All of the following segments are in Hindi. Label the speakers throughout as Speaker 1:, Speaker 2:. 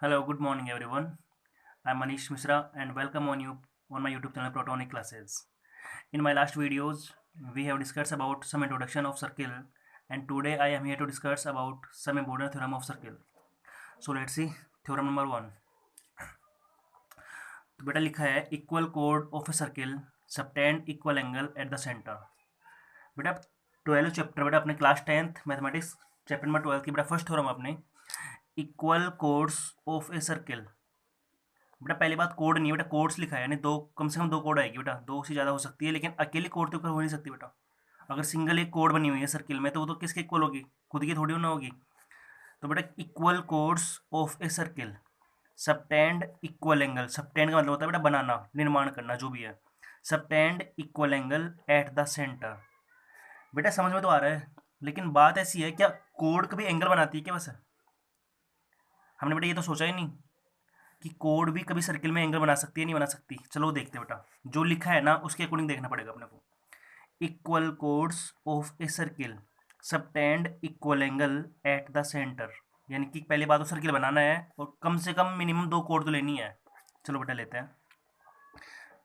Speaker 1: Hello, good morning everyone. I'm Manish Mishra and welcome on my YouTube channel Protonic Classes. In my last videos, we have discussed about some introduction of circle and today I am here to discuss about some important theorem of circle. So let's see theorem number 1. तो बेटा लिखा है equal code of a circle subtend equal angle at the centre. बेटा 12 चैप्टर बेटा अपने class 10th mathematics chapter number 12 की बेटा फर्स्ट थ्योरम अपने equal chords of a circle. बेटा पहली बात कोड नहीं है बेटा, कोड्स लिखा है यानी दो, कम से कम दो कोड आएगी बेटा, दो से ज़्यादा हो सकती है लेकिन अकेली कोड तो ऊपर हो नहीं सकती बेटा। अगर सिंगल एक कोड बनी हुई है सर्किल में तो वो तो किसके इक्वल होगी, खुद की थोड़ी ना होगी। तो बेटा equal chords of a circle subtend equal angle, subtend का मतलब होता है बेटा बनाना, निर्माण करना, जो भी है। Subtend equal angle at the centre. बेटा समझ में तो आ रहा है लेकिन बात ऐसी है, क्या कोड कभी एंगल बनाती है क्या? बस हमने बेटा ये तो सोचा ही नहीं कि कोड भी कभी सर्किल में एंगल बना सकती है, नहीं बना सकती। चलो देखते हैं बेटा, जो लिखा है ना उसके अकॉर्डिंग देखना पड़ेगा अपने को। Equal chords of a circle subtend equal angle at the centre, यानी कि पहली बात तो सर्किल बनाना है और कम से कम मिनिमम दो कोड तो लेनी है। चलो बेटा लेते हैं।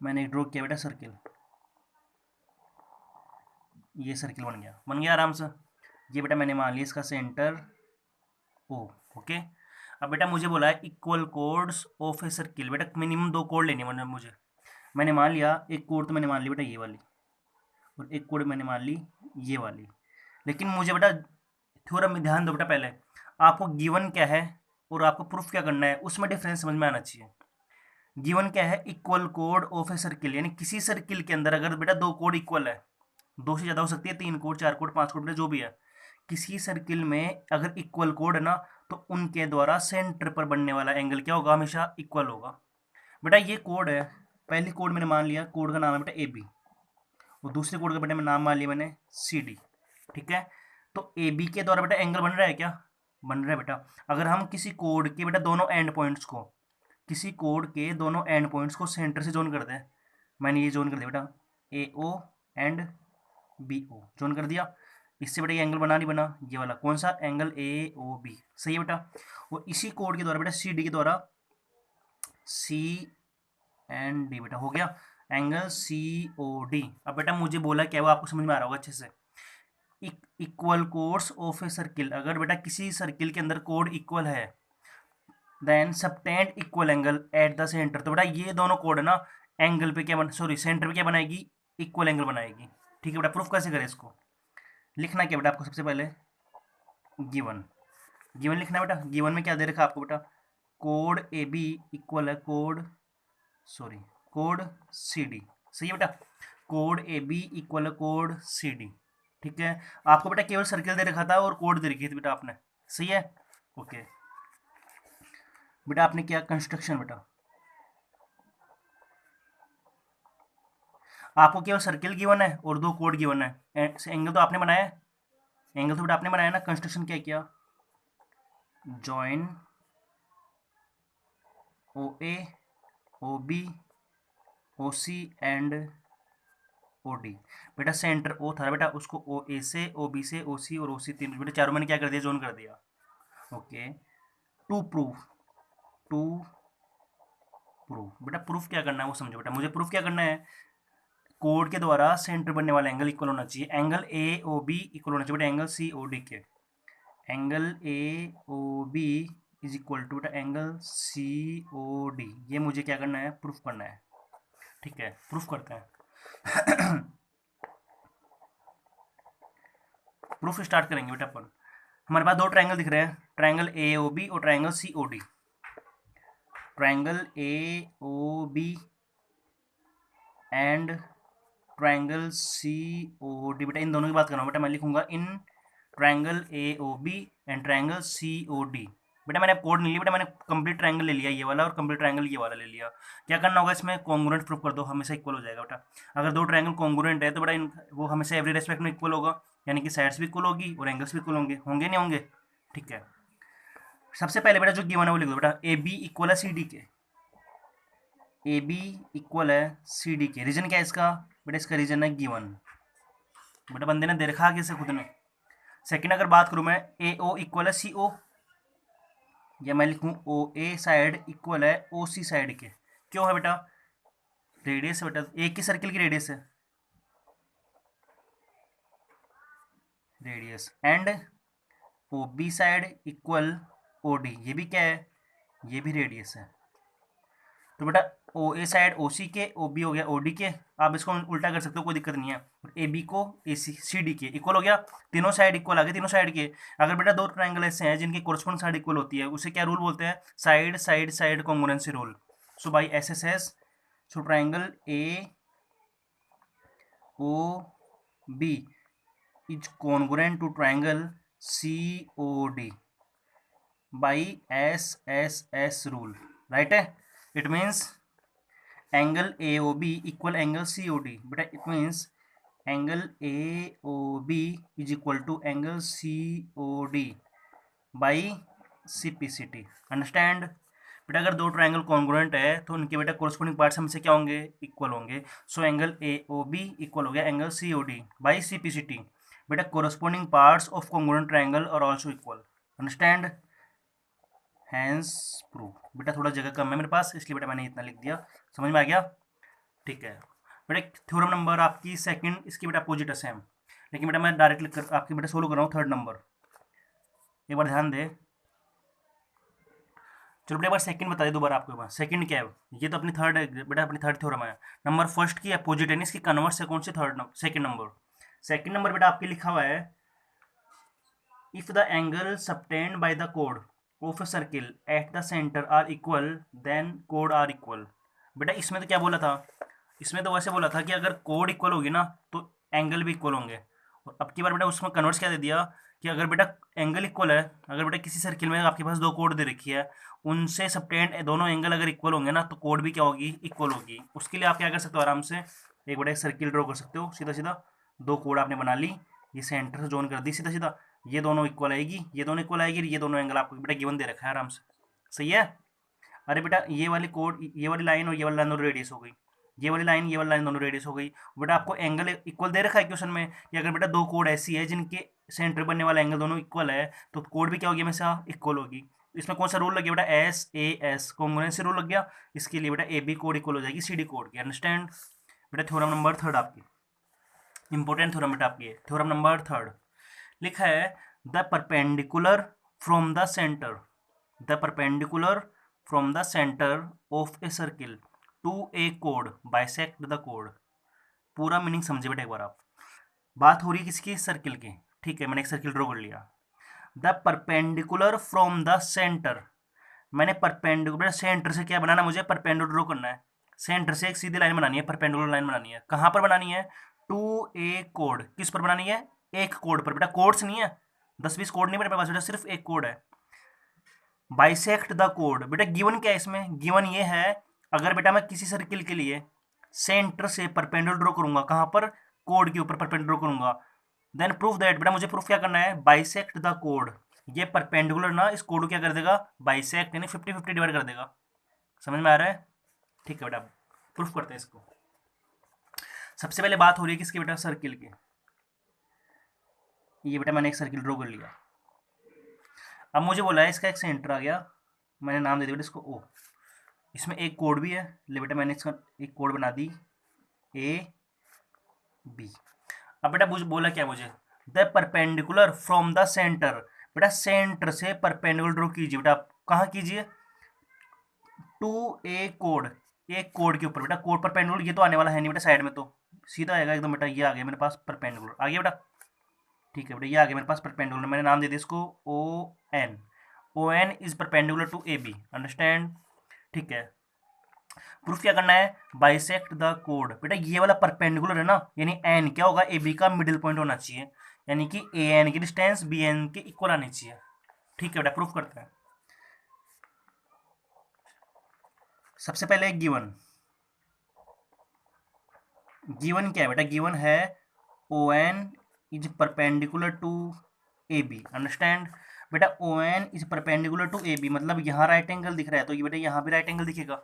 Speaker 1: मैंने ड्रॉ किया बेटा सर्किल, ये सर्किल बन गया आराम से। ये बेटा मैंने मान लिया इसका सेंटर ओ। ओके, अब बेटा मुझे बोला है equal chords of a circle, बेटा मिनिमम दो कोड लेने मतलब मुझे। मैंने मान लिया एक कोड तो मैंने मान ली बेटा ये वाली, और एक कोड मैंने मान ली ये वाली। लेकिन मुझे बेटा थ्योरम में ध्यान दो बेटा, पहले आपको गिवन क्या है और आपको प्रूफ क्या करना है उसमें डिफरेंस समझ में आना चाहिए। गिवन क्या है, equal code of a circle, यानी किसी सर्किल के अंदर अगर बेटा दो कोड इक्वल है, दो से ज़्यादा हो सकती है, तीन कोड, चार कोड, पांच कोड, जो भी है, किसी सर्किल में अगर इक्वल कोड है ना तो उनके द्वारा सेंटर पर बनने वाला एंगल क्या होगा, हमेशा इक्वल होगा। बेटा ये कोड है, पहली कोड मैंने मान लिया, कोड का नाम है बेटा ए बी, और दूसरे कोड का बेटा मैं नाम मान लिया मैंने सी डी। ठीक है, तो ए बी के द्वारा बेटा एंगल बन रहा है क्या? बन रहा है बेटा। अगर हम किसी कोड के बेटा दोनों एंड पॉइंट्स को, किसी कोड के दोनों एंड पॉइंट्स को सेंटर से जोन कर दें, मैंने ये जोन कर दिया बेटा A O and B O, join कर दिया। इससे बेटा ये एंगल बना नहीं बना, ये वाला कौन सा एंगल, ए ओ बी, सही है बेटा। और इसी कोड के द्वारा बेटा सी डी के द्वारा सी एंड डी बेटा हो गया एंगल सी ओ डी। अब बेटा मुझे बोला क्या, वो आपको समझ में आ रहा होगा अच्छे से। Equal chords of a circle, अगर बेटा किसी सर्किल के अंदर कोड इक्वल है then subtend equal angle at the centre, तो बेटा ये दोनों कोड है ना एंगल पे क्या बन, सॉरी सेंटर पे क्या बनाएगी, इक्वल एंगल बनाएगी। ठीक है बेटा, प्रूफ कैसे करें इसको? लिखना क्या बेटा आपको, सबसे पहले गिवन, गिवन लिखना बेटा। गिवन में क्या दे रखा है आपको बेटा, कोड ए बी इक्वल है code, sorry code C D, सही है बेटा। कोड ए बी इक्वल है कोड सी डी। ठीक है, आपको बेटा केवल सर्किल दे रखा था और कोड दे रखी थी बेटा आपने, सही है। ओके बेटा आपने किया कंस्ट्रक्शन, बेटा आपको केवल सर्किल गिवन है और दो कोड गिवन है, एंगल तो आपने बनाया है, एंगल तो बेटा आपने बनाया ना। कंस्ट्रक्शन क्या किया, join O A O B O C and O D. बेटा सेंटर ओ था बेटा, उसको ओ ए से, ओ बी से, ओ सी और ओ सी, तीन बेटा चारों मैंने क्या कर दिया, जोन कर दिया। Okay, to proof, to proof, बेटा प्रूफ क्या करना है वो समझो बेटा। मुझे प्रूफ क्या करना है, कोड के द्वारा सेंटर बनने वाला एंगल इक्वल होना चाहिए, angle A O B equal होना चाहिए बेटा एंगल सी ओ डी के। Angle A O B is equal to बेटा एंगल सी ओ डी, ये मुझे क्या करना है, प्रूफ करना है। ठीक है, प्रूफ करते हैं। प्रूफ स्टार्ट करेंगे बेटा अपन। हमारे पास दो ट्रायंगल दिख रहे हैं, ट्रायंगल ए ओ बी और triangle C O D. Triangle A O B and triangle C O D, बेटा इन दोनों की बात कर रहा हूँ बेटा। मैं लिखूंगा in triangle A O B and triangle C O D. बेटा मैंने कोड नहीं लिया बेटा, मैंने कंप्लीट ट्रायंगल ले लिया ये वाला और कंप्लीट ट्रायंगल ये वाला ले लिया। क्या करना होगा इसमें, कॉन्ग्रुएंट प्रूफ कर दो, हमेशा इक्वल हो जाएगा बेटा। अगर दो ट्रायंगल कॉन्ग्रुएंट है तो बेटा वो हमेशा एवरी रेस्पेक्ट में इक्वल होगा, यानी कि साइड्स भी इक्वल होगी और एंगल्स भी इक्वल होंगे, होंगे नहीं होंगे। ठीक है, सबसे पहले बेटा जो गिवन है वो लिख दो बेटा, ए बी इक्वल है सी डी के, ए बी इक्वल है सी डी के। रीजन क्या है इसका बेटा, इसका रीजन है गिवन, बेटा बंदे ने दे रखा आगे से खुद ने। सेकंड अगर बात करूं मैं, ए ओ इक्वल है सी ओ, या मैं लिखूँ ओ ए साइड इक्वल है ओ सी साइड के। क्यों है बेटा? रेडियस बेटा एक ही सर्किल की रेडियस है, radius, and O B side equal O D, ये भी क्या है? ये भी रेडियस है। तो बेटा ओ ए साइड ओ सी के, ओ बी हो गया ओ डी के, आप इसको उल्टा कर सकते हो, कोई दिक्कत नहीं है। और ए बी को ए सी सी डी के इक्वल हो गया, तीनों साइड इक्वल आ गए, तीनों साइड के। अगर बेटा दो ट्रायंगल ऐसे हैं जिनकी कोरस्पोंडिंग साइड इक्वल होती है, उसे क्या रूल बोलते हैं? Side side side congruency rule. So by S S S, so triangle A O B is congruent to triangle COD by SSS rule, right है? It means angle AOB equal angle COD, बेटा it means angle AOB is equal to angle COD by CPCT, understand? बेटा अगर दो ट्रायंगल कॉन्ग्रुएंट है तो उनके बेटा कोरस्पोंडिंग पार्ट्स हमसे क्या होंगे? इक्वल होंगे। सो एंगल AOB इक्वल हो गया एंगल COD बाई CPCT। बेटा corresponding parts of congruent triangle are also equal, understand? Hence prove. बेटा थोड़ा जगह कम है मेरे पास, इसलिए बेटा मैंने इतना लिख दिया, समझ में आ गया? ठीक है बेटा, थ्योरम नंबर आपकी सेकंड, इसकी बेटा अपोजिट है सेम, लेकिन बेटा मैं डायरेक्ट लिख कर आपकी बेटा सोल्व कर रहा हूँ थर्ड नंबर। एक बार ध्यान दे, चलो बेटा एक बार सेकंड बता दे दोबारा आपके पास सेकंड क्या है? ये तो अपनी थर्ड है बेटा, अपनी थर्ड थ्योरम है। नंबर फर्स्ट की अपोजिट है, इसकी कन्वर्स है कौन से? Third second number. Second number बेटा आपके लिखा हुआ है, if the angle subtend by the code of a circle eight the centre are equal then code are equal. बेटा इसमें तो क्या बोला था? इसमें तो वैसे बोला था कि अगर कोड इक्वल होगी ना तो एंगल भी इक्वल होंगे। और अब की बार बेटा उसमें कन्वर्स क्या दे दिया कि अगर बेटा एंगल इक्वल है, अगर बेटा किसी सर्किल में आपके पास दो कोड दे रखी है, उनसे सबटेंड दोनों एंगल अगर इक्वल होंगे ना तो कोड भी क्या होगी? इक्वल होगी। उसके लिए आप क्या कर सकते हो? आराम से एक बड़ा एक सर्किल ड्रॉ कर सकते हो, सीधा सीधा दो कोड आपने बना ली, ये सेंटर से जोन कर दी सीधा सीधा, ये दोनों इक्वल आएगी, ये दोनों इक्वल आएगी, ये दोनों एंगल आपको बेटा गिवन दे रखा है आराम से, सही है? अरे बेटा ये वाली कोड, ये वाली लाइन और ये वाली लाइन दोनों रेडियस हो गई, ये वाली लाइन ये वाली लाइन दोनों रेडियस हो गई। बेटा आपको एंगल इक्वल दे रखा है क्वेश्चन में कि अगर बेटा दो कोड ऐसी है जिनके सेंटर बनने वाला एंगल दोनों इक्वल है तो कोड भी क्या होगी? हमेशा इक्वल होगी। इसमें कौन सा रूल लग गया बेटा? SAS कॉन्ग्रुएंसी रूल लग गया। इसके लिए बेटा AB कोड इक्वल हो जाएगी CD कोड की, अंडरस्टैंड? बेटा थ्योरम नंबर थर्ड आपकी इंपॉर्टेंट थ्योरम बेटा आपकी, थ्योरम नंबर थर्ड लिखा है, the perpendicular from the centre, the perpendicular from the centre of a circle to A code bisect the code. पूरा मीनिंग समझे बेटा एक बार आप। बात हो रही है किसकी? सर्किल की, ठीक है? मैंने एक सर्किल ड्रॉ कर लिया, the perpendicular from the centre, मैंने परपेंडिकुलर सेंटर से क्या बनाना? मुझे परपेंडिकुलर ड्रॉ करना है, सेंटर से एक सीधी लाइन बनानी है, परपेंडिकुलर लाइन बनानी है। कहाँ पर बनानी है? टू ए कोड, किस पर बनानी है? एक कोड पर। बेटा कोड्स नहीं है, 10-20 कोड नहीं मेरे पास बेटा, सिर्फ एक कोड है। बाइसेक्ट द कोड, बेटा गिवन क्या है इसमें? गिवन ये है, अगर बेटा मैं किसी सर्किल के लिए सेंटर से परपेंडिकुलर ड्रॉ करूंगा, कहाँ पर? कोड के ऊपर परपेंडिकुलर ड्रॉ करूंगा, देन प्रूफ दैट, बेटा मुझे प्रूफ क्या करना है? बाइसेक्ट द कोड, ये परपेंडिकुलर ना इस कोड को क्या कर देगा? बाइसेक्ट यानी 50-50 डिवाइड कर देगा। समझ में आ रहा है? ठीक है बेटा, प्रूफ करते हैं इसको। सबसे पहले बात हो रही है किसकी बेटा? सर्किल की। ये बेटा मैंने एक सर्किल ड्रॉ कर लिया, अब मुझे बोला है इसका एक सेंटर आ गया, मैंने नाम दे दिया बेटा इसको O। इसमें एक कोड भी है, ले बेटा मैंने इसका एक कोड बना दी AB। अब बेटा बोला क्या मुझे? The perpendicular from the centre, बेटा सेंटर से परपेंडिकुलर ड्रॉ कीजिए। बेटा कहाँ कीजिए? टू ए कोड, एक कोड के ऊपर। बेटा कोड परपेंडिकुलर ये तो आने वाला है नहीं बेटा, साइड में तो सीधा आएगा एकदम बेटा, ये आ गया मेरे पास परपेंडिकुलर, आ गया बेटा, ठीक है बेटा, ये आ गया मेरे पास परपेंडिकुलर, मैंने नाम दे दिया इसको ON। ON is perpendicular to AB, understand? ठीक है, प्रूफ क्या करना है? बाइसेक्ट द कोड। बेटा ये वाला परपेंडिकुलर है ना, यानी N क्या होगा? AB का मिडिल पॉइंट होना चाहिए, यानी कि AN की डिस्टेंस BN के इक्वल आनी चाहिए। ठीक है बेटा, प्रूफ करते हैं। सबसे पहले गिवन, गिवन क्या है बेटा? गिवन है ON is perpendicular to AB, understand? बेटा ON is perpendicular to AB मतलब यहाँ राइट एंगल दिख रहा है, तो ये बेटा यहाँ भी राइट एंगल दिखेगा,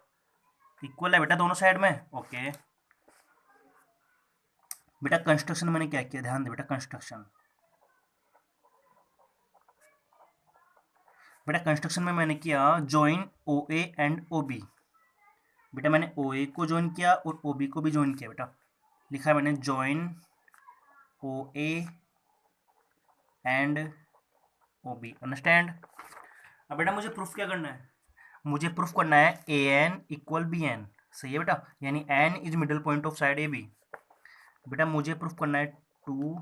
Speaker 1: इक्वल है बेटा दोनों साइड में, ओके। बेटा कंस्ट्रक्शन मैंने क्या किया? ध्यान दे बेटा, कंस्ट्रक्शन बेटा कंस्ट्रक्शन में मैंने किया join O A and O B. बेटा मैंने ओ ए को ज्वाइन किया और ओ बी को भी ज्वाइन किया। बेटा लिखा है मैंने join O A and O B, understand. अब बेटा मुझे प्रूफ क्या करना है, मुझे प्रूफ करना है A N equal B N, सही है बेटा, यानी N is middle point of side A B. बेटा मुझे प्रूफ करना है टू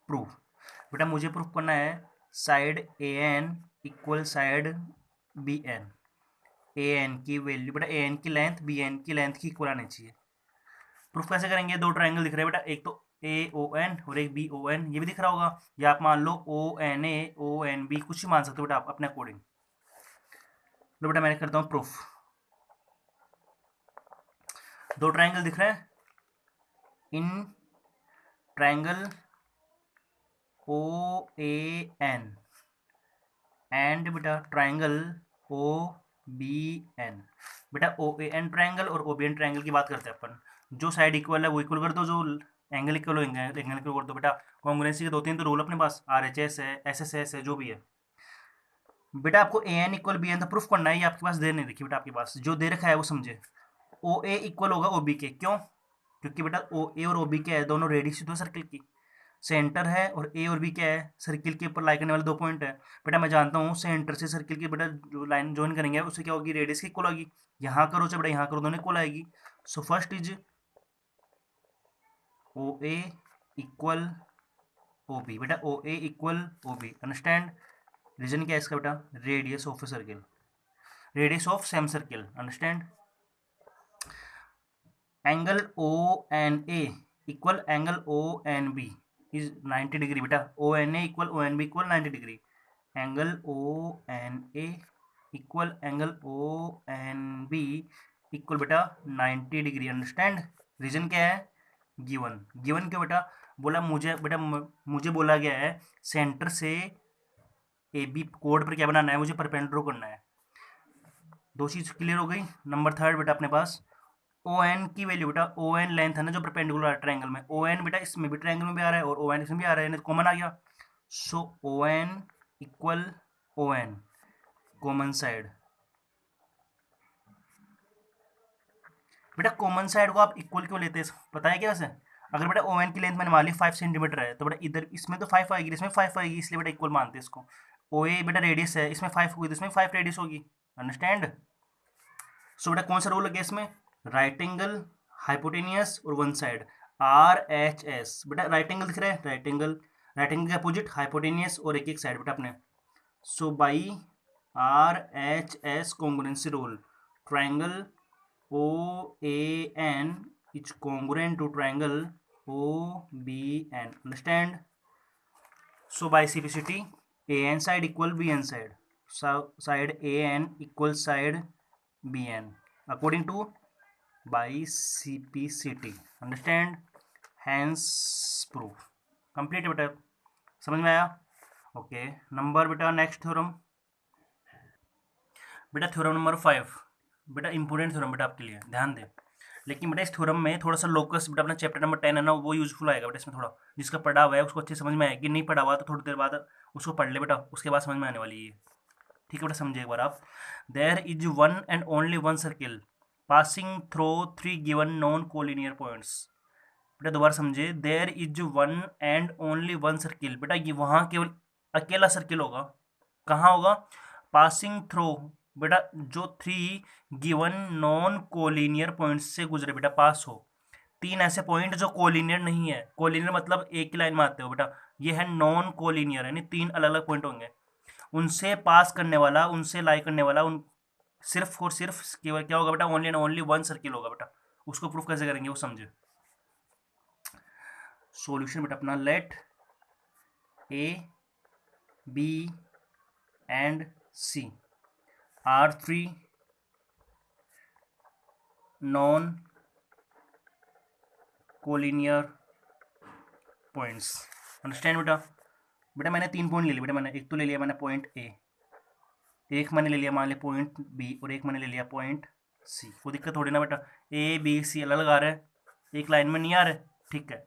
Speaker 1: प्रूफ, बेटा मुझे प्रूफ करना है side A N equal side B N. A N की वैल्यू बेटा, ए एन की लेंथ बी एन की लेंथ की इक्वल आनी चाहिए। प्रूफ कैसे करेंगे, दो ट्राइंगल दिख रहे हैं बेटा, एक तो ए ओ एन और एक बी ओ एन, ये भी दिख रहा होगा, या आप मान लो O N A O N B, कुछ भी मान सकते हो बेटा आप अपने अकॉर्डिंग। लो बेटा मैं करता हूँ प्रूफ। दो ट्राइंगल दिख रहे हैं, in triangle O A N and बेटा ट्राइंगल ओ बी एन। बेटा ओ ए एन ट्राइंगल और ओ बी एन ट्राइंगल की बात करते हैं अपन, जो साइड इक्वल है वो इक्वल कर दो, जो एंगल इक्वल हो एंगल इक्वल कर दो। बेटा कॉन्ग्रुएंसी के दो तीन तो रूल अपने पास, आर एच एस है, एस एस एस है, जो भी है। बेटा आपको ए एन इक्वल बी एन तो प्रूफ करना है, ये आपके पास दे नहीं देखिए बेटा, आपके पास जो दे रखा है वो समझे। ओ ए इक्वल होगा ओ बी के, क्यों, क्योंकि बेटा ओ ए और ओ बी क्या है, दोनों रेडियस तो सर्किल की, सेंटर है, और ए और बी क्या है, सर्किल के ऊपर लाई करने वाले दो पॉइंट है। बेटा मैं जानता हूँ सेंटर से सर्किल की बेटा जो लाइन ज्वाइन करेंगे उससे क्या होगी, रेडियस की इक्वल होगी। यहाँ करो चाहे बेटा यहाँ करो, दोनों इक्वल आएगी। So first is O A equal O B, बेटा O A equal O B, understand. Reason क्या है इसका बेटा, radius of a circle, radius of same circle, understand. Angle O N A equal angle O N B is 90 degree. बेटा O N A equal O N B equal 90 degree, angle O N A equal angle O N B equal बेटा 90 डिग्री, अंडरस्टैंड। रीजन क्या है, गिवन, गिवन क्यों बेटा, बोला मुझे बेटा मुझे बोला गया है सेंटर से ए बी कोड पर क्या बनाना है, मुझे परपेंडिकुलर करना है। दो चीज क्लियर हो गई। नंबर थर्ड बेटा अपने पास ओ एन की वैल्यू, बेटा ओ एन लेंथ है ना जो परपेंडिकुलर ट्रायंगल में, ओ एन बेटा इसमें भी ट्रायंगल में भी आ रहा है और ओ एन इसमें भी आ रहा है, कॉमन आ गया। So O N equal O N common side. बेटा कॉमन साइड को आप इक्वल क्यों लेते हैं, पता है क्या वैसे, अगर बेटा ओ एन की लेंथ मैंने मान ली 5 सेंटीमीटर है, तो बेटा इधर इसमें तो 5 आएगी, इसमें 5 आएगी, इसलिए बेटा इक्वल मानते हैं इसको। ओ ए बेटा रेडियस है, इसमें 5 होगी तो इसमें 5 रेडियस होगी, अंडरस्टैंड। सो बेटा कौन सा रूल लगे इसमें, राइट एंगल हाइपोटेनियस और one side, R H S. बेटा राइट एंगल दिख रहा है, राइट एंगल के अपोजिट हाइपोटेनियस और एक एक साइड बेटा अपने। So by R H S congruency rule, triangle O A N is congruent to triangle O B N, understand. So by CPCT A N side equal B N side, side A N equal side B N according to by CPCT, understand, hence proof complete है बेटा, समझ में आया। ओके नंबर बेटा नेक्स्ट थ्योरम, बेटा थ्योरम नंबर 5, बेटा इंपॉर्टेंट थ्योरम बेटा आपके लिए, ध्यान दें। लेकिन बेटा इस थ्योरम में थोड़ा सा लोकस बेटा अपना चैप्टर नंबर 10 है ना वो यूजफुल आएगा बेटा, इसमें थोड़ा जिसका पढ़ा हुआ है उसको अच्छे समझ में आएगी, नहीं पढ़ा हुआ तो थोड़ी देर बाद उसको पढ़ ले बेटा, उसके बाद समझ में आने वाली है। ठीक है बेटा समझिए एक बार आप, there is one and only one circle passing through 3 given non collinear points. बेटा दोबारा समझे, there is one and only one circle, बेटा ये वहाँ केवल अकेला सर्किल होगा, कहाँ होगा, पासिंग थ्रू बेटा जो 3 गिवन नॉन कोलिनियर पॉइंट्स से गुजरे, बेटा पास हो, 3 ऐसे पॉइंट जो कोलिनियर नहीं है, कोलिनियर मतलब एक ही लाइन में आते हो बेटा, ये है नॉन कोलिनियर यानी 3 अलग अलग पॉइंट होंगे, उनसे पास करने वाला, उनसे लाई करने वाला, उन सिर्फ और सिर्फ केवल क्या होगा बेटा, only and only one circle होगा बेटा। उसको प्रूफ कैसे करेंगे वो समझे। सॉल्यूशन बेटा अपना, let A B and C are 3 non collinear points, understand बेटा। बेटा मैंने 3 पॉइंट ले लिए बेटा, मैंने एक तो ले लिया मैंने पॉइंट ए, एक मैंने ले लिया मान लिया पॉइंट बी, और एक मैंने ले लिया पॉइंट सी। कोई दिक्कत थोड़ी ना बेटा, ए बी सी अलग अलग आ रहा है, एक लाइन में नहीं आ रहा है, ठीक है।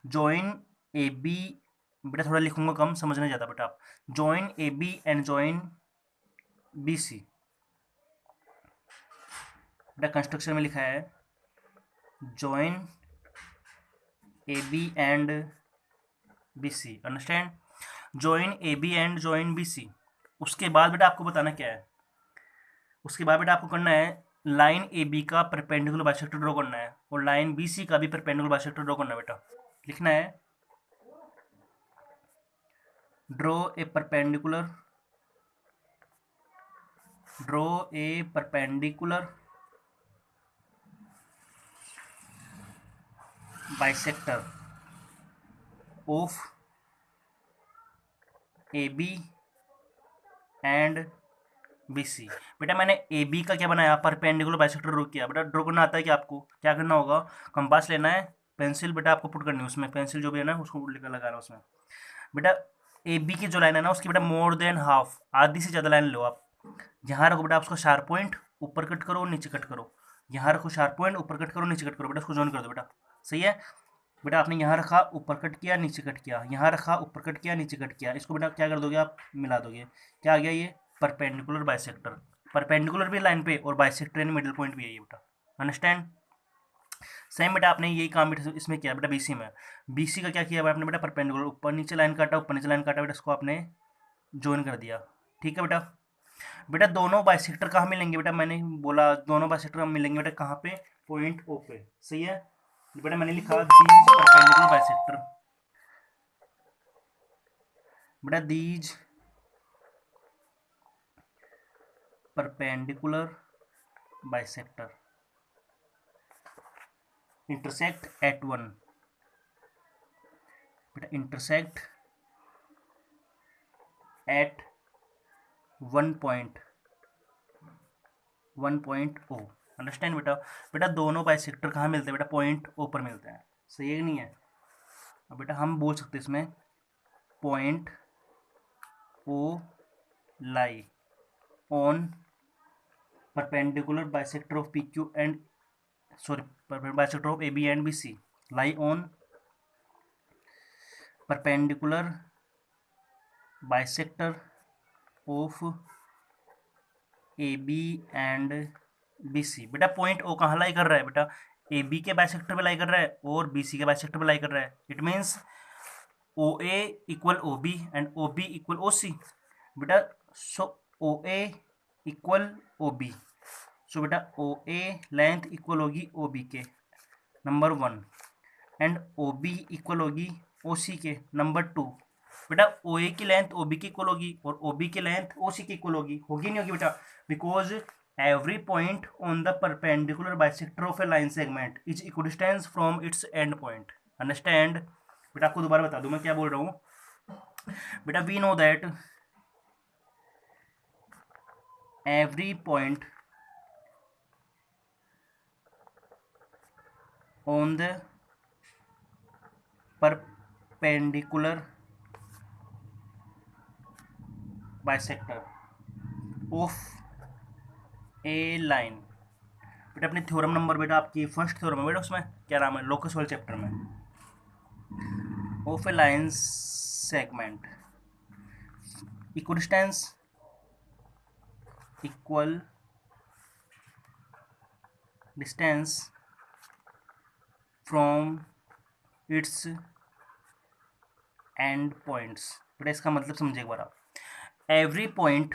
Speaker 1: जॉइन ए बी बेटा थोड़ा लिखूंगा कम, समझना ज़्यादा बेटा आप। Join A B and join B C, बेटा कंस्ट्रक्शन में लिखा है join A B and B C, understand. Join A B and join B C, उसके बाद बेटा आपको बताना क्या है, उसके बाद बेटा आपको करना है लाइन ए बी का परपेंडिकुलर बाइसेक्टर ड्रॉ करना है और लाइन बी सी का भी परपेंडिकुलर बाइसेक्टर ड्रॉ करना है बेटा। लिखना है draw a perpendicular bisector of A B and B C. बेटा मैंने ए बी का क्या बनाया, परपेंडिकुलर बाइसेक्टर ड्रॉ किया। बेटा ड्रॉ करना आता है कि आपको क्या करना होगा, कंपास लेना है, पेंसिल बेटा आपको पुट करनी है उसमें, पेंसिल जो भी है ना उसको लेकर लगाना उसमें। बेटा ए बी की जो लाइन है ना उसकी बेटा मोर देन हाफ, आधी से ज़्यादा लाइन लो आप। यहाँ रखो बेटा उसका शार्प पॉइंट, ऊपर कट करो नीचे कट करो, यहाँ रखो शार्प पॉइंट, ऊपर कट करो नीचे कट करो, बेटा उसको ज्वाइन कर दो बेटा। सही है बेटा, आपने यहाँ रखा ऊपर कट किया नीचे कट किया, यहाँ रखा ऊपर कट किया नीचे कट किया, इसको बेटा क्या कर दोगे आप, मिला दोगे, क्या आ गया ये परपेंडिकुलर बाइसेक्टर। परपेंडिकुलर भी लाइन पे और बाइसेक्टर यानी मिडिल पॉइंट भी है ये बेटा, अंडरस्टैंड। सेम बेटा आपने यही काम बेटा इसमें किया बेटा बीसी में। बीसी का क्या किया आपने बेटा, परपेंडिकुलर ऊपर नीचे लाइन काटा, ऊपर नीचे लाइन काटा बेटा, इसको आपने ज्वाइन कर दिया। ठीक है बेटा। बेटा दोनों बाइसेक्टर कहाँ मिलेंगे बेटा, मैंने बोला दोनों बाइसेक्टर मिलेंगे बेटा कहाँ पे, पॉइंट ओ पे। सही है बेटा, मैंने लिखा दीज परपेंडिकुलर बाइसेक्टर, बेटा these perpendicular bisector intersect at one, बेटा intersect at one point O, understand बेटा। बेटा दोनों बाइसेक्टर कहाँ मिलते हैं बेटा, पॉइंट ओ पर मिलते हैं। सही है कि नहीं है। अब बेटा हम बोल सकते हैं इसमें point O lie on perpendicular bisector of P Q and bisector of A B and B C, lie on perpendicular bisector of A B and B C. बेटा पॉइंट ओ कहाँ लाई कर रहा है बेटा, ए बी के बाइसेक्टर पे लाई कर रहा है और बी सी के बाइसेक्टर पे लाई कर रहा है। It means O A equal O B and O B equal O C बेटा। So O A equal O B, सो बेटा ओ ए लेंथ इक्वल होगी ओ बी के नंबर 1 एंड ओ बी इक्वल होगी ओ सी के नंबर 2। बेटा ओ ए की लेंथ ओ बी की इक्वल होगी और ओ बी की लेंथ ओ सी की इक्वल होगी नहीं होगी बेटा, because every point on the perpendicular bisector of A line segment is equidistance from its and point, understand. बेटा आपको दोबारा बता दूं मैं क्या बोल रहा हूँ। बेटा we know that every point on the perpendicular bisector of a line, बेटा अपने थ्योरम नंबर बेटा आपकी फर्स्ट थ्योरम है बेटा, उसमें क्या नाम है, लोकस वाले चैप्टर में, of A line segment equidistance equal distance from its and points. बेटा इसका मतलब समझिए एक बार आप, every point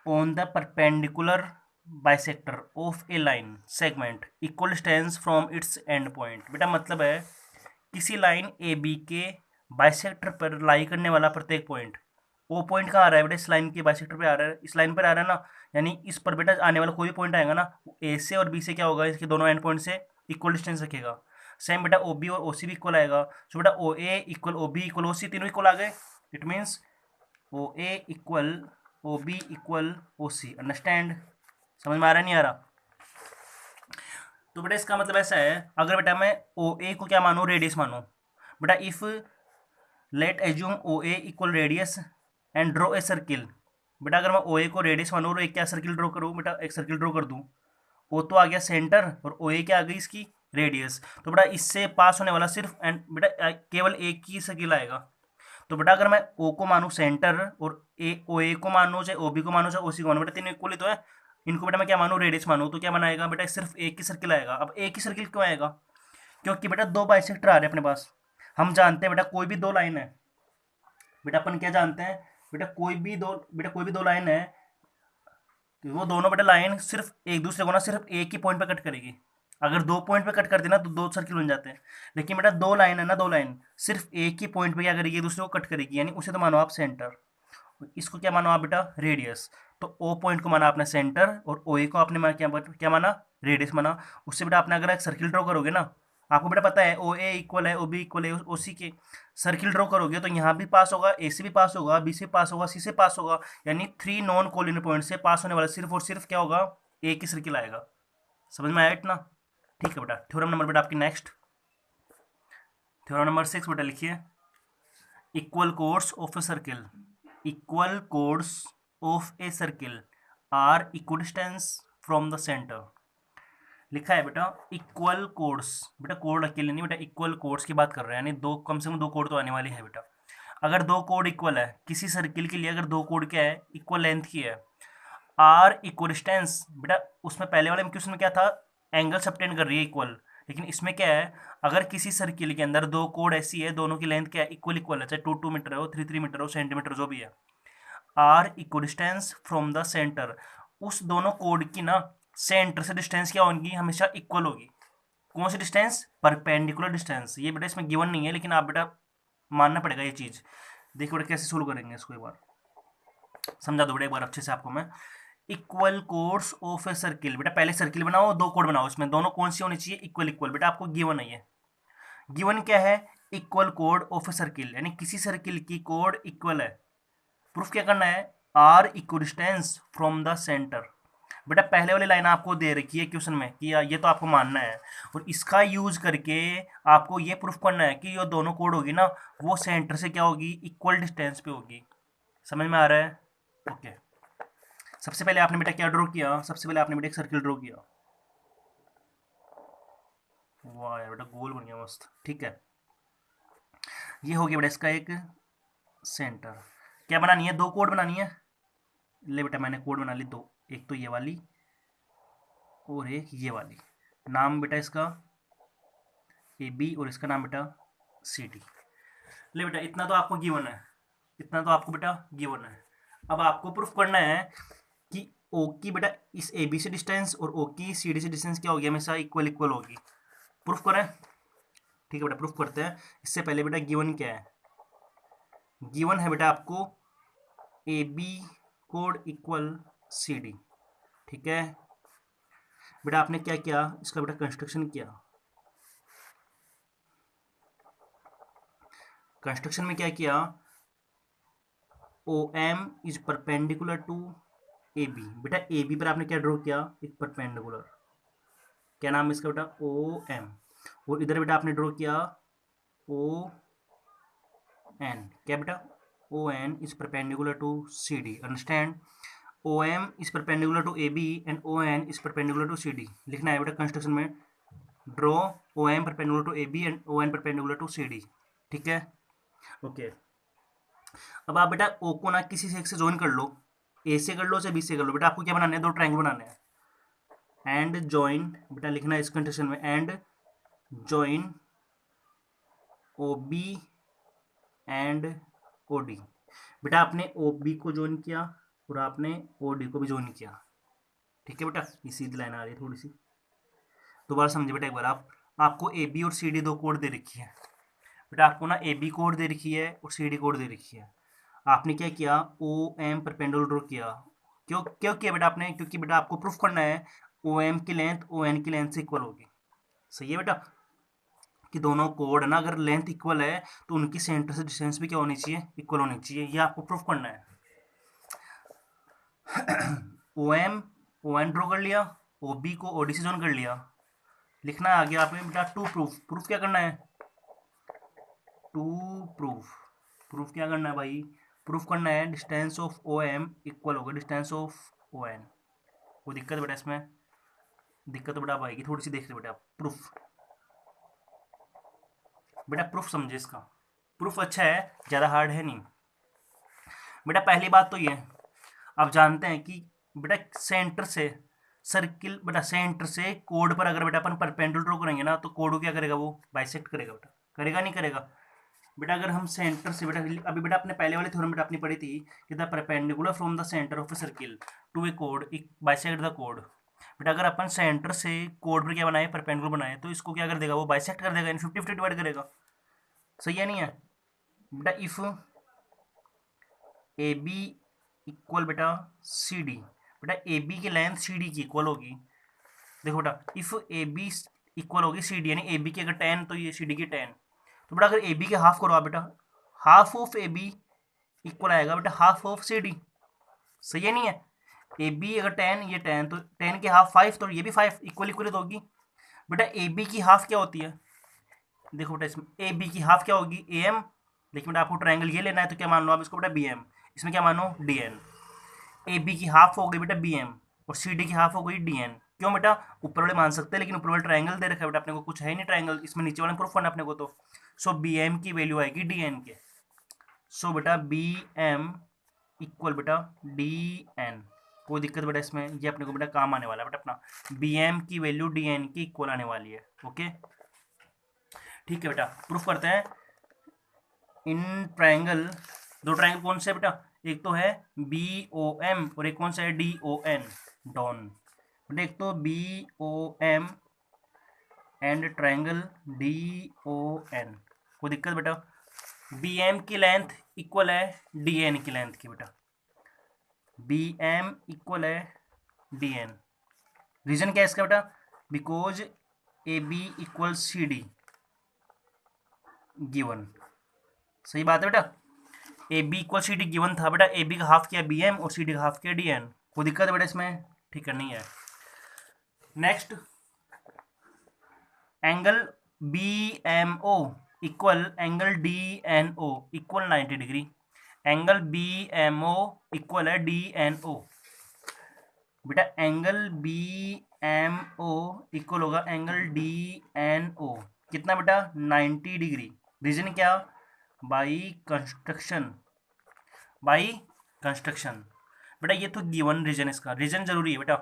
Speaker 1: on the perpendicular bisector of A line segment equal distance from its and point. बेटा मतलब है किसी लाइन ए बी के बाइसेक्टर पर लाई करने वाला प्रत्येक पॉइंट, वो पॉइंट कहाँ आ रहा है बेटा, इस लाइन के बाइसेक्टर पे आ रहा है, इस लाइन पर आ रहा है ना, यानी इस पर बेटा आने वाला कोई भी पॉइंट आएगा ना, ए से और बी से क्या होगा, इसके दोनों एंड पॉइंट से इक्वल डिस्टेंस रखेगा। सेम बेटा ओ बी और ओ सी भी इक्वल आएगा, सो बेटा O A equal O B equal O C, तीनों इक्वल आ गए। It means O A equal O B equal O C, understand. समझ में आ रहा नहीं आ रहा। तो बेटा इसका मतलब ऐसा है, अगर बेटा मैं ओ ए को क्या मानूँ, रेडियस मानूँ बेटा, if let assume O A equal radius and draw a circle. बेटा अगर मैं ओ ए को रेडियस मानूँ और एक क्या सर्किल ड्रॉ करूँ बेटा, एक सर्किल ड्रॉ कर दूँ, ओ तो आ गया सेंटर और ओ ए क्या आ गई इसकी रेडियस। तो बेटा इससे पास होने वाला सिर्फ एंड बेटा केवल एक ही सर्किल आएगा। तो बेटा अगर मैं ओ को मानूँ सेंटर और ए को मानूँ, चाहे ओ बी को मानूँ, चाहे ओ सी को मानूँ, बेटा तीनों इक्वल ही तो है। इनको बेटा मैं क्या मानूँ, रेडियस मानूँ, तो क्या बनाएगा बेटा, सिर्फ एक ही सर्किल आएगा। अब एक ही सर्किल क्यों आएगा, क्योंकि बेटा दो बाइसेक्टर आ रहे हैं अपने पास। हम जानते हैं बेटा कोई भी दो लाइन है, बेटा अपन क्या जानते हैं, बेटा कोई भी दो लाइन है, तो वो दोनों बेटा लाइन सिर्फ एक दूसरे को ना सिर्फ एक ही पॉइंट पे कट करेगी। अगर दो पॉइंट पे कट कर देना तो दो सर्किल बन जाते हैं। लेकिन बेटा दो लाइन है ना, दो लाइन सिर्फ एक ही पॉइंट पे क्या करेगी, एक दूसरे को कट करेगी, यानी उसे तो मानो आप सेंटर, इसको क्या मानो आप बेटा, रेडियस। तो ओ पॉइंट को माना आपने सेंटर और ओ ए को आपने क्या माना, रेडियस माना। उससे बेटा आपने अगर एक सर्किल ड्रॉ करोगे ना, आपको बेटा पता है ओ ए इक्वल है ओ बी इक्वल है ओ सी के, सर्किल ड्रॉ करोगे तो यहाँ भी पास होगा, ए से भी पास होगा, बी से पास होगा, सी से पास होगा, यानी थ्री नॉन कोलिनियर पॉइंट से पास होने वाला सिर्फ और सिर्फ क्या होगा, एक ही सर्किल आएगा। समझ में आया इतना? ठीक है बेटा। थ्योरम नंबर बेटा आपकी नेक्स्ट, थ्योरम नंबर 6 बेटा लिखिए, equal chords of a circle, equal chords of a circle are equidistance from the centre. लिखा है बेटा इक्वल कोर्स, बेटा कोड अकेले नहीं बेटा, इक्वल कोर्स की बात कर रहे हैं, यानी दो, कम से कम दो कोड तो आने वाली है बेटा। अगर दो कोड इक्वल है किसी सर्किल के लिए, अगर दो कोड क्या है, इक्वल लेंथ की है, आर इक्विडिस्टेंस, बेटा उसमें पहले वाले क्वेश्चन में क्या था, एंगल सबटेंड कर रही है इक्वल, लेकिन इसमें क्या है, अगर किसी सर्किल के अंदर दो कोड ऐसी है, दोनों की लेंथ क्या है, इक्वल इक्वल है, चाहे 2 मीटर हो, 3 मीटर हो, सेंटीमीटर जो भी है, are equidistance from the centre, उस दोनों कोड की ना सेंटर से डिस्टेंस क्या होगी, हमेशा इक्वल होगी। कौन सी डिस्टेंस, परपेंडिकुलर डिस्टेंस। ये बेटा इसमें गिवन नहीं है, लेकिन आप बेटा मानना पड़ेगा ये चीज़। देखो बेटा कैसे सोल्व करेंगे इसको, एक बार समझा दो बेटा एक बार अच्छे से आपको मैं। Equal chords of a circle, बेटा पहले सर्किल बनाओ, दो कोड बनाओ, इसमें दोनों कौन सी होनी चाहिए, इक्वल इक्वल। बेटा आपको गिवन है ये, गिवन क्या है, equal code of a circle, यानी किसी सर्किल की कोड इक्वल है। प्रूफ क्या करना है, are equidistance from the centre. बेटा पहले वाली लाइन आपको दे रखी है क्वेश्चन में कि ये तो आपको मानना है, और इसका यूज करके आपको ये प्रूफ करना है कि ये दोनों कोड होगी ना, वो सेंटर से क्या होगी, इक्वल डिस्टेंस पे होगी। समझ में आ रहा है? ओके। सबसे पहले आपने बेटा क्या ड्रॉ किया, सबसे पहले आपने बेटा एक सर्किल ड्रॉ किया, वाह यार बेटा गोल बन गया मस्त। ठीक है, ये हो गया बेटा इसका एक सेंटर। क्या बनानी है, दो कोड बनानी है। ले बेटा मैंने कोड बना ली दो, एक तो ये वाली और एक ये वाली। नाम बेटा इसका ए बी और इसका नाम बेटा सी डी। ले बेटा इतना तो आपको गिवन है, इतना तो आपको बेटा गिवन है। अब आपको प्रूफ करना है कि ओ की बेटा इस ए बी से डिस्टेंस और ओ की सी डी से डिस्टेंस क्या होगी, हमेशा इक्वल इक्वल होगी। प्रूफ करें? ठीक है बेटा प्रूफ करते हैं। इससे पहले बेटा गिवन क्या है, गिवन है बेटा आपको ए बी कोड इक्वल सी डी। ठीक है बेटा, आपने क्या किया, इसका बेटा कंस्ट्रक्शन किया। कंस्ट्रक्शन में क्या किया, O M is perpendicular to A B. बेटा ए बी पर आपने क्या ड्रॉ किया, एक परपेंडिकुलर, क्या नाम है इसका बेटा, ओ एम। और इधर बेटा आपने ड्रॉ किया ओ एन, क्या बेटा, O N is perpendicular to C D. Understand? O M is perpendicular to A B and O N is perpendicular to C D. लिखना है बेटा कंस्ट्रक्शन में, draw O M perpendicular to A B and O N perpendicular to C D. ठीक है ओके। अब आप बेटा ओ को ना किसी से एक से ज्वाइन कर लो, ए से कर लो चाहे बी से कर लो। बेटा आपको क्या बनाने हैं, दो ट्रायंगल बनाने हैं। एंड जॉइन, बेटा लिखना है इस कंडीशन में, and join O B and O D. बेटा आपने ओ बी को ज्वाइन किया और आपने ओ डी को भी ज्वाइन किया। ठीक है बेटा, ये सीधी लाइन आ रही है थोड़ी सी, दोबारा समझिए बेटा एक बार। आपको ए बी और सी डी दो कोड दे रखी है। बेटा आपको ना ए बी कोड दे रखी है और सी डी कोड दे रखी है। आपने क्या किया, ओ एम परपेंडिकुलर ड्रॉ किया। क्यों क्यों किया बेटा आपने, क्योंकि बेटा आपको प्रूफ करना है ओ एम की लेंथ ओ एन की लेंथ से इक्वल होगी। सही है बेटा, कि दोनों कोड है ना अगर लेंथ इक्वल है तो उनकी सेंटर से डिस्टेंस भी क्या होनी चाहिए, इक्वल होनी चाहिए। ये आपको प्रूफ करना है। O M O N draw कर लिया, ओ बी को ओ डी से ज्वाइन कर लिया। लिखना है आगे आपने बेटा टू प्रूफ। प्रूफ क्या करना है, टू प्रूफ। प्रूफ क्या करना है भाई, प्रूफ करना है distance of O M equal होगा डिस्टेंस ऑफ ओ एन। वो दिक्कत बेटा इसमें, दिक्कत तो बेटा आप आएगी थोड़ी सी, देख रहे बेटा आप। प्रूफ बेटा प्रूफ समझे इसका, प्रूफ अच्छा है, ज़्यादा हार्ड है नहीं। बेटा पहली बात तो ये, आप जानते हैं कि बेटा सेंटर से सर्किल, बेटा सेंटर से कोड पर अगर बेटा अपन परपेंडिकुलर ड्रॉ करेंगे ना, तो कोड को क्या करेगा, वो बाइसेक्ट करेगा बेटा, करेगा नहीं करेगा। बेटा अगर हम सेंटर से, बेटा अभी बेटा अपने पहले वाले थ्योरम बेटा अपनी पढ़ी थी कि the perpendicular from the centre of a circle to A code bisect the कोड। बेटा अगर अपन सेंटर से कोड पर क्या बनाए, परपेंडिकुलर बनाए, तो इसको क्या कर देगा, वो बाइसेक्ट कर देगा, इन 50-50 डिवाइड करेगा। सही है नहीं है बेटा? इफ ए बी इक्वल बेटा सी डी, बेटा ए बी की लेंथ सी डी की इक्वल होगी। देखो बेटा इफ ए बी इक्वल होगी सी डी, यानी ए बी की अगर 10 तो ये सी डी की 10। तो बेटा अगर ए बी के हाफ करो आप, बेटा half of A B equal आएगा बेटा हाफ ऑफ सी डी। सही है नहीं है? ए बी अगर 10, ये 10, तो 10 के हाफ 5, तो ये भी 5, इक्वल इक्वल तो होगी। बेटा ए बी की हाफ क्या होती है, देखो बेटा इसमें ए बी की हाफ क्या होगी, ए एम। लेकिन बेटा आपको ट्रायंगल ये लेना है, तो क्या मान लो आप इसको बेटा बी एम, इसमें क्या मानो, डी एन। ए बी की हाफ हो गई बेटा बी एम, और सी डी की हाफ हो गई डी एन। क्यों बेटा, ऊपर वाले मान सकते हैं, लेकिन ऊपर वाले ट्रायंगल दे रखा है बेटा अपने को, कुछ है नहीं ट्रायंगल इसमें, नीचे वाले प्रूफ करना अपने को। तो सो बी एम की वैल्यू आएगी डी एन के। सो बेटा बी एम इक्वल बेटा डी एन, कोई दिक्कत बेटा इसमें, ये अपने को बेटा काम आने वाला है बेटा अपना, बी एम की वैल्यू डी एन की इक्वल आने वाली है। ओके ठीक है बेटा, प्रूफ करते हैं। इन ट्रायंगल, दो ट्रायंगल कौन से है बेटा, एक तो है बी ओ एम और एक कौन सा है, डी ओ एन, डॉन। बेटा एक तो B O M and triangle D O N, कोई दिक्कत बेटा? बी एम की लेंथ इक्वल है डी एन की लेंथ की बेटा, बी एम इक्वल है डी एन। रीजन क्या है इसका बेटा, because A B equal C D given. सही बात है बेटा, A B equal C D given था बेटा, ए बी का हाफ किया बी एम और सी डी का हाफ किया डी एन। कोई दिक्कत है बेटा इसमें? ठीक है, नहीं है। Next, angle B M O equal angle D N O equal 90 degree. Angle B M O equal है डी एन ओ। बेटा angle B M O equal होगा एंगल डी एन ओ, कितना बेटा, 90 डिग्री। रीजन क्या, बाई कंस्ट्रक्शन, बाई कंस्ट्रक्शन। बेटा ये तो गिवन रीजन, इसका रीजन जरूरी है बेटा।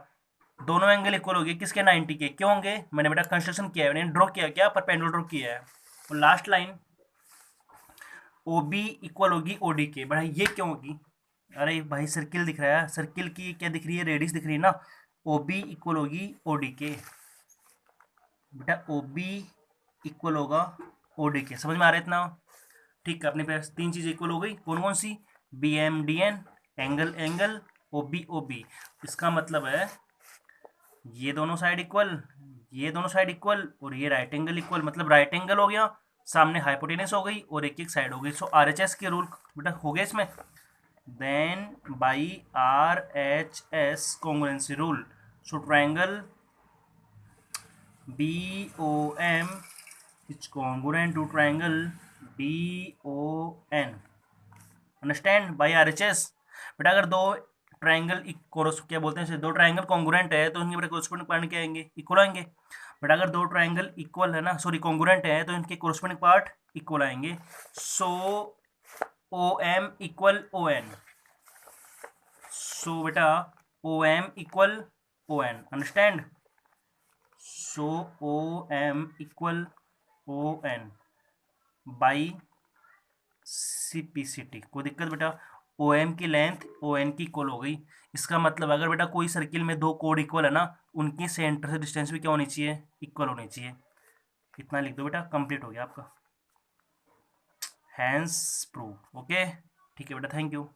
Speaker 1: दोनों एंगल इक्वल हो गए किसके, 90 के। क्यों होंगे, मैंने बेटा कंस्ट्रक्शन किया है, मैंने ड्रॉ किया क्या, परपेंडिकुलर ड्रॉ किया है। और last line O B equal होगी ओ डी के। बेटा ये क्यों होगी, अरे भाई सर्किल दिख रहा है, सर्किल की क्या दिख रही है, रेडियस दिख रही है ना। ओ बी इक्वल होगी ओ डी के, बेटा ओ बी इक्वल होगा ओ डी के। समझ में आ रहा है इतना? ठीक है, अपने पास तीन चीज़ इक्वल हो गई, कौन कौन सी, B M D N, angle angle, O B. इसका मतलब है ये दोनों साइड इक्वल, ये दोनों साइड इक्वल, और ये राइट एंगल इक्वल, मतलब राइट एंगल हो गया, सामने हाइपोटेनस हो गई और एक एक साइड हो गई। सो आर एच एस के रूल बेटा हो गए इसमें। Then by R H S congruency rule, so triangle B O M is congruent to triangle D O N. Understand, by R H S. बेटा अगर दो ट्रायंगल क्या बोलते हैं, दो ट्रायंगल कॉन्ग्रुएंट है तो उनके बेटा कोरस्पोंडिंग पार्ट क्या आएंगे, इक्वल आएंगे। बट अगर दो ट्रायंगल इक्वल है ना, सॉरी कॉन्ग्रुएंट है, तो इनके कोरस्पोंडिंग पार्ट इक्वल आएंगे। So O M equal O N, so बेटा O M equal O N, understand. So O M equal O N by CPCT। कोई दिक्कत बेटा, ओ एम की लेंथ ओ एन की इक्वल हो गई। इसका मतलब अगर बेटा कोई सर्किल में दो कोड इक्वल है ना, उनकी सेंटर से डिस्टेंस भी क्या होनी चाहिए, इक्वल होनी चाहिए। इतना लिख दो बेटा, कंप्लीट हो गया आपका, हैंस प्रूव। ओके ठीक है बेटा, थैंक यू।